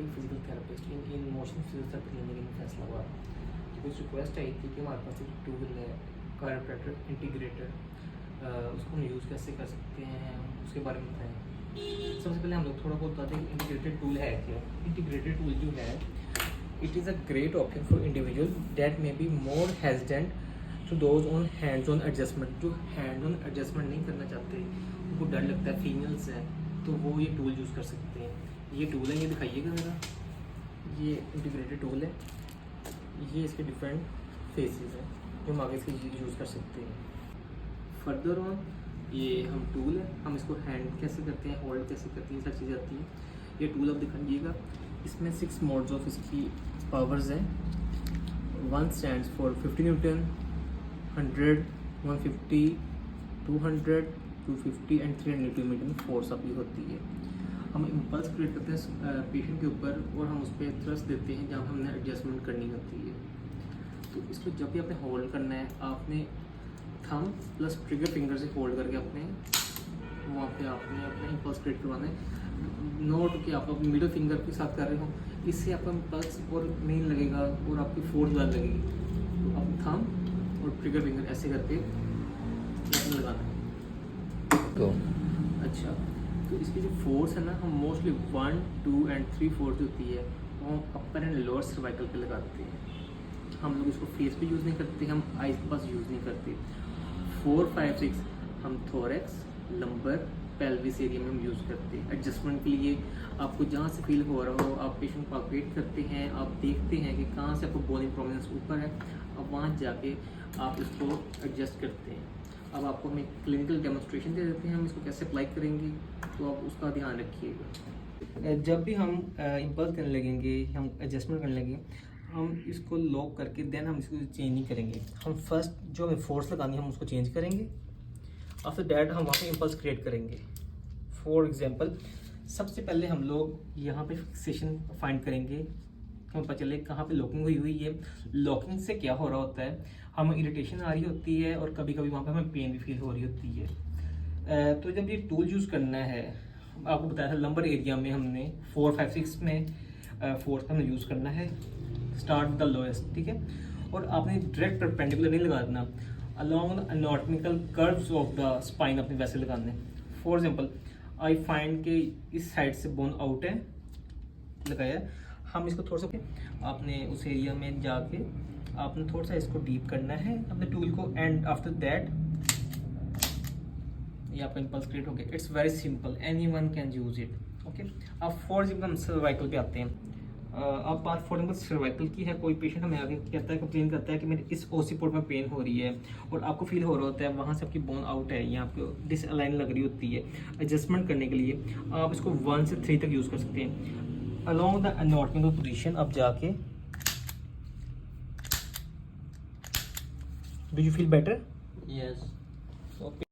Physiotherapy, physical therapist in motion physiotherapy clinic in Faisalabad की कुछ request आई थी कि हमारे पास एक टूल है कायरोप्रैक्टर इंटीग्रेटर, उसको हम यूज़ कैसे कर सकते हैं उसके बारे में बताएं। सबसे पहले हम लोग थोड़ा बहुत बताते हैं इंटीग्रेटेड टूल है क्या। इंटीग्रेटेड टूल जो है, it is a great option for individual that may be more hesitant to those on hands on adjustment. जो हैंड ऑन एडजस्टमेंट नहीं करना चाहते, उनको डर लगता है, फीमेल्स है, तो वो ये टूल यूज़ कर सकते हैं। ये टूल है, ये दिखाइएगा ज़रा, ये इंटीग्रेटेड टूल है, ये इसके डिफरेंट फेसेस हैं जो हम आगे इसके यूज़ कर सकते हैं। फर्दर ऑन ये हम टूल है, हम इसको हैंड कैसे करते हैं, होल्ड कैसे करते हैं, सब चीज़ें आती हैं। ये टूल आप दिखाइएगा, इसमें 6 मोड्स ऑफ इसकी पावर्स हैं। 1 stands for 50 Newton, 100, 150, 200, 250 and 300 Newton force apply होती है। हम इम्पल्स क्रिएट करते हैं पेशेंट के ऊपर और हम उस पर थ्रस्ट देते हैं जहाँ हमने एडजस्टमेंट करनी होती है। तो इसको जब भी आपने होल्ड करना है, आपने थंब प्लस ट्रिगर फिंगर से होल्ड करके अपने वहाँ पे आपने अपना इम्पल्स क्रिएट करवाना है। नोट कि आप अपने मिडिल फिंगर के साथ कर रहे हो, इससे आपका इम्पल्स और नहीं लगेगा और आपकी फोर्स ज़्यादा लगेगी। तो आप थंब और ट्रिगर फिंगर ऐसे करके लगाना है। तो अच्छा, तो इसकी जो फोर्स है ना, हम मोस्टली 1, 2 एंड 3 फोर्स होती है वो हम अपर एंड लोअर सर्वाइकल पे लगाते हैं। हम लोग इसको फेस पे यूज़ नहीं करते, हम आइज के पास यूज़ नहीं करते। 4, 5, 6 हम थोरैक्स, लंबर, पेल्विस एरिया में हम यूज़ करते हैं एडजस्टमेंट के लिए। आपको जहाँ से फील हो रहा हो, आप पेशेंट को वेट करते हैं, आप देखते हैं कि कहाँ से आपको बोनी प्रोमिनेंस ऊपर है, अब वहाँ जाके आप इसको एडजस्ट करते हैं। अब आपको हम एक क्लिनिकल डेमोन्स्ट्रेशन दे देते हैं, हम इसको कैसे अप्लाई करेंगे, तो आप उसका ध्यान रखिएगा। जब भी हम इम्पल्स करने लगेंगे, हम एडजस्टमेंट करने लगेंगे, हम इसको लॉक करके देन हम इसको चेंज नहीं करेंगे। हम फर्स्ट जो हमें फोर्स लगानी है हम उसको चेंज करेंगे, आफ्टर दैट हम वहाँ पे इम्पल्स क्रिएट करेंगे। फॉर एग्जांपल, सबसे पहले हम लोग यहाँ पे फिक्सेशन फाइंड करेंगे, हमें पता चले कहाँ पे लॉकिंग हुई है। लॉकिंग से क्या हो रहा होता है, हमें इरिटेशन आ रही होती है और कभी कभी वहाँ पे हमें पेन भी फील हो रही होती है। तो जब ये टूल यूज़ करना है, आपको बताया था लंबर एरिया में हमने 4, 5, 6 में फोर्स का हमने यूज़ करना है, स्टार्ट द लोएस्ट, ठीक है। और आपने डायरेक्ट परपेंडिकुलर नहीं लगा देना, along the anatomical curves of the spine अपने वैसे लगाने। फॉर एग्जांपल, आई फाइंड के इस साइड से बोन आउट है, लगाया, हम इसको थोड़ा सा आपने उस एरिया में जाके आपने थोड़ा सा इसको डीप करना है अपने टूल को, एंड आफ्टर दैट ये आपका इम्पल्स क्रिएट हो गया। It's very simple, anyone can use it, okay. अब फॉर एग्जांपल सर्वाइकल पे आते हैं। अब बात फॉर एग्जांपल सर्वाइकल की है, कोई पेशेंट हमें आगे कहता है, कंप्लेन करता है कि मेरे इस ओसीपोर्ट में पेन हो रही है और आपको फील हो रहा होता है वहाँ से आपकी बोन आउट है, यहाँ पे डिसअलाइन लग रही होती है। एडजस्टमेंट करने के लिए आप इसको 1 से 3 तक यूज़ कर सकते हैं। अलोंग द एनाटॉमिकल पोजीशन अब जाके, do you feel better? Yes. Okay.